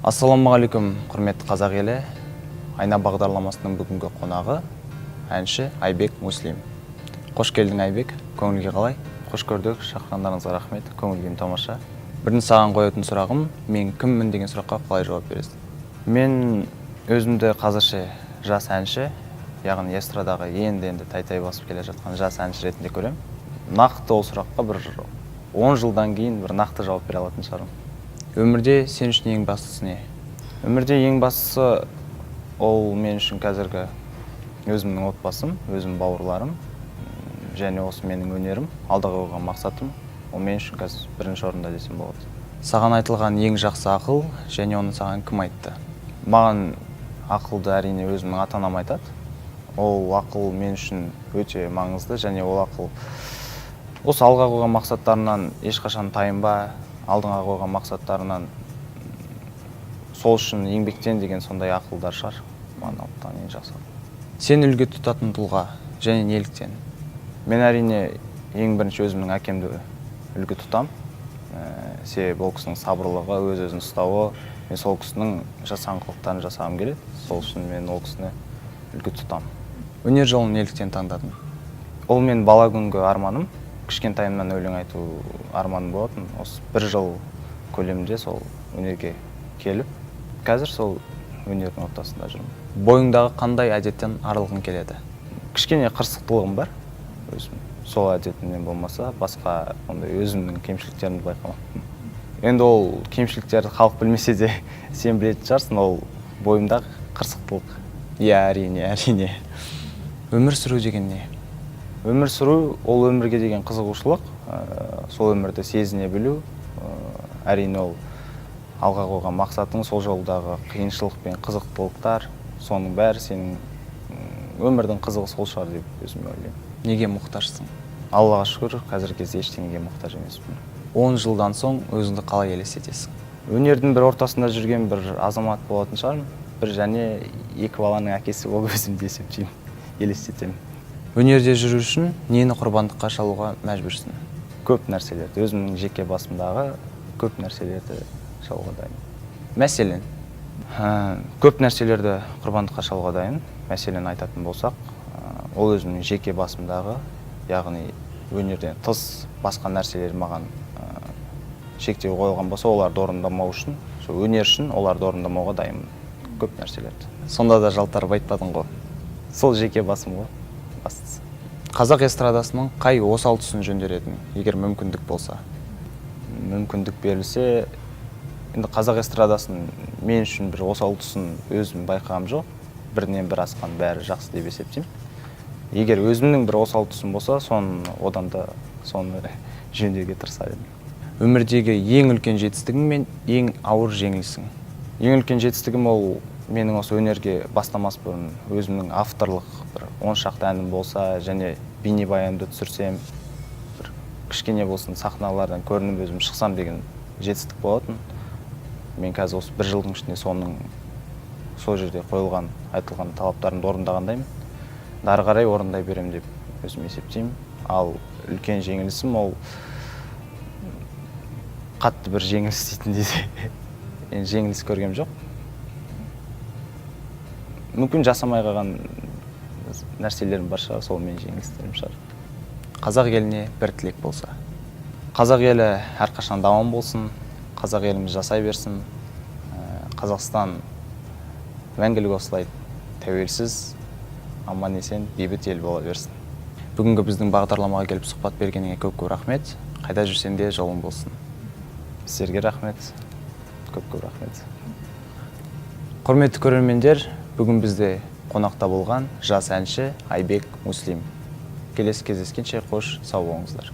Ассалаумағалейкум, құрметті қазақ елі. Айна бағдарламасының бүгінгі қонағы әнші Айбек Муслим. Қош келдің, Айбек. Көңілге қалай? Қош көрдік, шақырғандарыңызға рахмет. Көңілгем тамаша. Бірінші саған қоятын сұрағым, мен кіммін деген сұраққа қалай жауап бересің? Мен өзімді қазірше жас әнші, яғни эстрадаға енді тай-тай басып келе жатқан жас әнші ретінде көремін. Нақты ол сұраққа бір 10 жылдан кейін бір нақты жауап бере алатын шығармын. Өмірде сен үшін ең бастысы не? Өмірде ең бастысы ол мен үшін қазіргі өзімнің отбасым, өзімнің бауырларым, және осы менің өнерім, алдағы қойған мақсатым, ол мен үшін қазір бірінші орында десем болады. Саған айтылған ең жақсы ақыл, және оны саған кім айтты? Маған ақылды әрине өзімнің ата-анам айтады. Ол ақыл мен үшін өте маңызды, және ол ақыл осы алға қойған мақсаттарынан ешқашан тайынба, алдыңа қойған мақсаттарынан сол үшін еңбектен деген сондай ақылдар шығар. Маған алған ең жақсы. Сен үлгі тұтатын тұлға және неліктен? Мен әрине ең бірінші өзімнің әкемді үлгі тұтам. Себебі ол кісінің сабырлығы, өз-өзін ұстауы, мен сол кісінің жасаған қылықтарын жасағым келеді. Сол үшін мен ол кісіні үлгі тұтам. Өнер жолын неліктен таңдадым? Ол мен бала күнгі арманым. Кішкентайымнан өлең айту арманым болатын. Осы бір жыл көлемінде сол өнерге келіп, қазір сол өнердің ортасында жүрмін. Бойыңдағы қандай әдеттен арылғың келеді? Кішкене қырсықтылығым бар. Сол әдетімнен болмаса, басқа ондай өзімнің кемшіліктерімді байқамадым. Енді ол кемшіліктерді халық білмесе де сен білетін шығарсың, ол бойымдағы қырсықтылық. Иә, әрине. Өмір сүру деген не? Өмір сүру – ол өмірге деген қызығушылық, сол өмірді сезіне білу, әрине ол алға қойған мақсатың, сол жолдағы қиыншылық пен қызықтылықтар, соның бәрі сенің өмірдің қызығы сол шығар деп өзіме ойлаймын. Неге мұқтажсың? Аллаға шүкір, қазіргі кезде ештеңеге мұқтаж емеспін. 10 жылдан соң өзіңді қалай елестетесің? Өнердің бір ортасында жүрген бір азамат болатын шығармын. Бір және екі баланың әкесі болып өзімді есептеймін, елестетемін. Өнерде жүру үшін нені құрбандыққа шалуға мәжбүрсің? Көп нәрселерді, өзімнің жеке басымдағы көп нәрселерді шалуға дайын. Мәселен, көп нәрселерді құрбандыққа шалуға дайын. Мәселен айтатын болсақ, ол өзімнің жеке басымдағы, яғни өнерден тыс басқа нәрселер маған шектеу қойылған болса, оларды орындамау үшін, өнер үшін оларды орындамауға дайынмын. Көп нәрселерді. Сонда да жалтарып айтпадың ғой. Сол жеке басым ғой. Қазақ эстрадасының қай осал тұсын жөндер едің, егер мүмкіндік болса? Мүмкіндік берілсе, енді қазақ эстрадасын мен үшін бір осал тұсын өзім байқағам жоқ. Бірінен бір асқан бәрі жақсы деп есептеймін. Егер өзімнің бір осал тұсым болса, одан да соны жөндеуге тырысар едім. Өмірдегі ең үлкен жетістігің мен ең ауыр жеңілісің? Ең үлкен жетістігім ол менің осы өнерге бастамас бұрын өзімнің авторлық бір 10 шақты әнім болса, және бейнебаянымды түсірсем, бір кішкене болсын сахналардан көрініп өзім шықсам деген жетістік болатын. Мен қазір осы бір жылдың ішінде сол жерде қойылған, айтылған талаптарымды орындағандаймын. Ары қарай орындай берем деп өзім есептеймін. Ал үлкен жеңілісім ол қатты бір жеңіліс дейтін де жеңіліс көргем жоқ. Мүмкін жасамай қалған нәрселерім бар шығар, сол мен жеңілістерім шығар. Қазақ еліне бір тілек болса? Қазақ елі әрқашан даман болсын, қазақ еліміз жасай берсін, Қазақстан мәңгілік осылай тәуелсіз, аман есен, бейбіт ел бола берсін. Бүгінгі біздің бағдарламаға келіп сұхбат бергеніңе көп-көп рахмет. Қайда жүрсең де жолың болсын. Сіздерге рахмет. Көп-көп рахмет. Құрметті көрермендер, бүгін бізде қонақта болған жас әнші Айбек Муслим. Келесі кездескенше қош, сау болыңыздар.